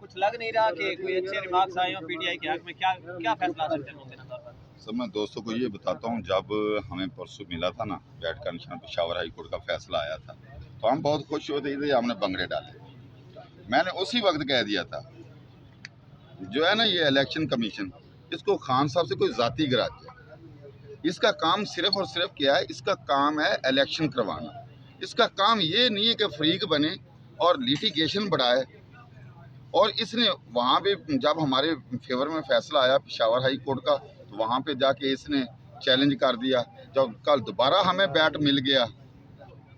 कुछ लग नहीं रहा कि कोई अच्छे रिमार्क्स आए हो पीटीआई के हक में, क्या क्या फैसला आ सकते हैं मुमकिन तौर पर? सब मैं दोस्तों को ये बताता हूँ, जब हमें परसों मिला था ना बैट का निशान, पेशावर हाई कोर्ट का फैसला आया था, तो हम बहुत खुश होते थे, हमने बंगड़े डाले। मैंने उसी वक्त कह दिया था, जो है ना ये इलेक्शन कमीशन, इसको खान साहब से कोई जाती गराज है। इसका काम सिर्फ और सिर्फ क्या है, इसका काम है इलेक्शन करवाना। इसका काम ये नहीं है कि फ्रीक बने और लिटिगेशन बढ़ाए। और इसने वहाँ पे जब हमारे फेवर में फैसला आया पेशावर हाई कोर्ट का, तो वहाँ पे जाके इसने चैलेंज कर दिया। जब कल दोबारा हमें बैट मिल गया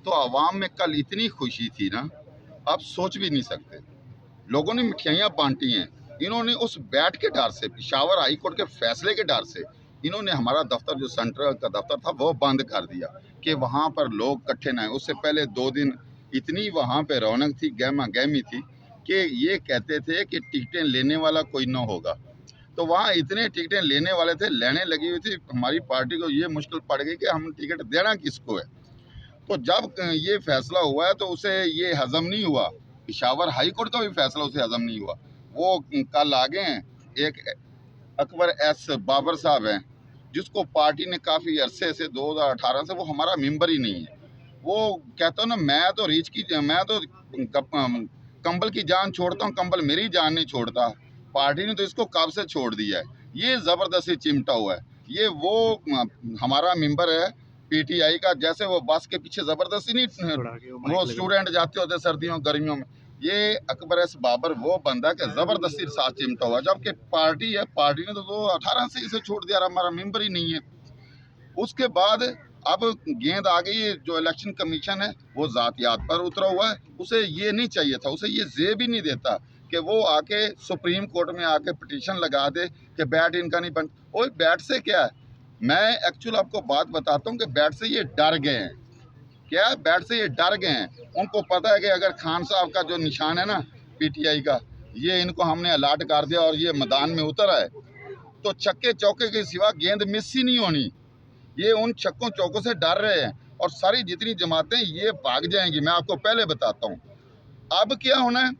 तो आवाम में कल इतनी खुशी थी ना, आप सोच भी नहीं सकते। लोगों ने मिठाइयाँ बांटी हैं। इन्होंने उस बैट के डर से, पेशावर हाई कोर्ट के फैसले के डर से, इन्होंने हमारा दफ्तर जो सेंट्रल का दफ्तर था वो बंद कर दिया कि वहाँ पर लोग इकट्ठे ना आए। उससे पहले 2 दिन इतनी वहाँ पे रौनक थी, गहमा गहमी थी कि ये कहते थे कि टिकटें लेने वाला कोई ना होगा। तो वहाँ इतने टिकटें लेने वाले थे, लेने लगी हुई थी। हमारी पार्टी को ये मुश्किल पड़ गई कि हम टिकट देना किसको है। तो जब ये फैसला हुआ है तो उसे ये हजम नहीं हुआ, पेशावर हाई कोर्ट का भी फैसला उसे हजम नहीं हुआ। वो कल आ गए हैं। एक अकबर एस बाबर साहब हैं, जिसको पार्टी ने काफ़ी अरसे से 2018 से, वो हमारा मेंबर ही नहीं है। वो कहता हूँ ना, मैं तो कंबल की जान छोड़ता हूँ, कंबल मेरी जान नहीं छोड़ता। पार्टी ने तो इसको कब से छोड़ दिया है, ये ज़बरदस्ती चिमटा हुआ है। ये वो हमारा मेंबर है पीटीआई का, जैसे वो बस के पीछे ज़बरदस्ती नहीं, वो स्टूडेंट जाते होते सर्दियों गर्मियों में, ये अकबर एस बाबर वो बंदा के ज़बरदस्ती साथ चिमटा हुआ। जबकि पार्टी है, पार्टी ने तो 2018 से इसे छोड़ दिया, हमारा मेंबर ही नहीं है। उसके बाद अब गेंद आ गई, जो इलेक्शन कमीशन है वो जातियात पर उतरा हुआ है। उसे ये नहीं चाहिए था, उसे ये जेब ही नहीं देता कि वो आके सुप्रीम कोर्ट में आके पिटीशन लगा दे कि बैट इनका नहीं बन। ओए बैट से क्या है, मैं एक्चुअल आपको बात बताता हूँ कि बैट से ये डर गए हैं। क्या है, बैट से ये डर गए हैं। उनको पता है कि अगर खान साहब का जो निशान है ना पीटीआई का, ये इनको हमने अलाट कर दिया और ये मैदान में उतर आए, तो छक्के चौके के सिवा गेंद मिस ही नहीं होनी। ये उन छक्कों चौकों से डर रहे हैं और सारी जितनी जमातें ये भाग जाएंगी। मैं आपको पहले बताता हूँ अब क्या होना है।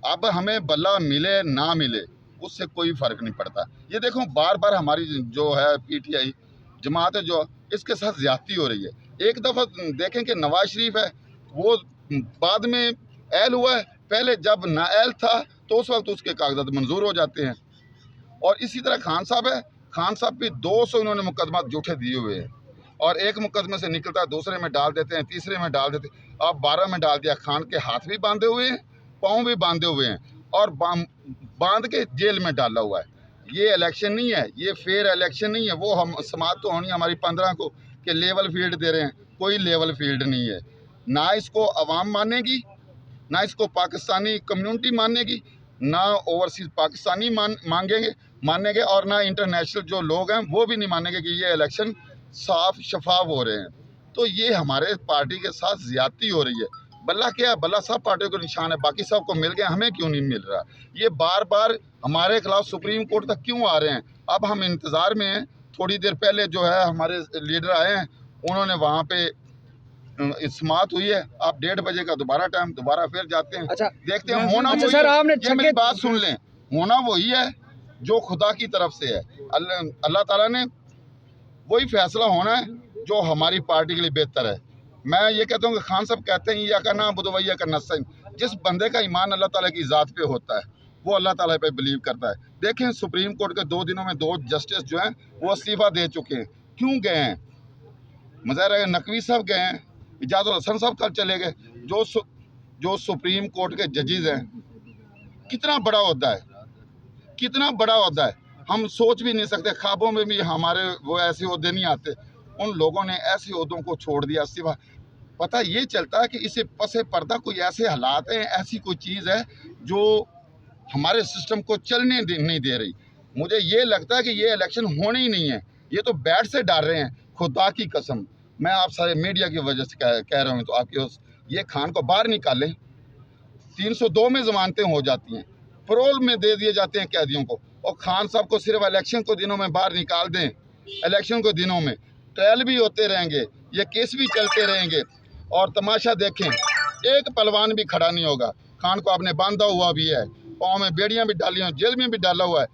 अब हमें बल्ला मिले ना मिले उससे कोई फर्क नहीं पड़ता। ये देखो बार बार हमारी जो है पीटीआई जमात है, जो इसके साथ ज्यादती हो रही है। एक दफ़ा देखें कि नवाज शरीफ है, वो बाद में एल हुआ है, पहले जब नाएल था तो उस वक्त उसके कागजात मंजूर हो जाते हैं। और इसी तरह खान साहब है, खान साहब भी 200 इन्होंने मुकदमा झूठे दिए हुए हैं, और एक मुकदमे से निकलता है दूसरे में डाल देते हैं, तीसरे में डाल देते हैं। अब 12 में डाल दिया। खान के हाथ भी बांधे हुए हैं, पाँव भी बांधे हुए हैं, और बांध के जेल में डाला हुआ है। ये इलेक्शन नहीं है, ये फेयर इलेक्शन नहीं है। वो हम समात तो होनी हमारी 15 को कि लेवल फील्ड दे रहे हैं, कोई लेवल फील्ड नहीं है। ना इसको अवाम मानेगी, ना इसको पाकिस्तानी कम्युनिटी मानेगी, ना ओवरसीज पाकिस्तानी मानेंगे, और ना इंटरनेशनल जो लोग हैं वो भी नहीं मानेंगे कि ये इलेक्शन साफ शफाफ हो रहे हैं। तो ये हमारे पार्टी के साथ ज्यादती हो रही है। बल्ला क्या है, बल्ला सब पार्टियों को निशान है, बाकी सब को मिल गया, हमें क्यों नहीं मिल रहा। ये बार बार हमारे खिलाफ सुप्रीम कोर्ट तक क्यों आ रहे हैं। अब हम इंतज़ार में हैं। थोड़ी देर पहले जो है हमारे लीडर आए हैं, उन्होंने वहाँ पे समात हुई है। आप 1:30 बजे का दोबारा टाइम, दोबारा फिर जाते हैं। अच्छा, देखते हैं होना अच्छा सर, आपने ये मेरी बात सुन लें, होना वही है जो खुदा की तरफ से है। अल्लाह ताला ने वही फैसला होना है जो हमारी पार्टी के लिए बेहतर है। मैं ये कहता हूँ कि खान साहब कहते हैं या का नाम बुदवैया का नस्ल, जिस बंदे का ईमान अल्लाह ताला की ज़ात पे होता है वो अल्लाह ताला पे बिलीव करता है। देखें सुप्रीम कोर्ट के 2 दिनों में 2 जस्टिस जो हैं वो इस्तीफा दे चुके हैं। क्यों गए हैं? मुज़ाहिर नकवी साहब गए हैं, इजाज़ुल हसन साहब कल चले गए। जो सुप्रीम कोर्ट के जजेज हैं, कितना बड़ा होता है, कितना बड़ा होता है, हम सोच भी नहीं सकते। ख्वाबों में भी हमारे वो ऐसे ओहदे नहीं आते। उन लोगों ने ऐसे ओहदों को छोड़ दिया इस्तीफा। पता ये चलता है कि इसे पसे पर्दा कोई ऐसे हालात हैं, ऐसी कोई चीज़ है जो हमारे सिस्टम को चलने नहीं दे रही। मुझे ये लगता है कि ये इलेक्शन होने ही नहीं है। ये तो बैट से डाल रहे हैं, खुदा की कसम। मैं आप सारे मीडिया की वजह से कह रहा हूँ, तो आपके ये खान को बाहर निकालें। 302 में जमानतें हो जाती हैं, परोल में दे दिए जाते हैं कैदियों को, और खान साहब को सिर्फ इलेक्शन को दिनों में बाहर निकाल दें। इलेक्शन को दिनों में ट्रायल भी होते रहेंगे, ये केस भी चलते रहेंगे, और तमाशा देखें, एक पहलवान भी खड़ा नहीं होगा। खान को आपने बांधा हुआ भी है, पाँव में बेड़ियां भी डाली हुई, जेल में भी डाला हुआ है।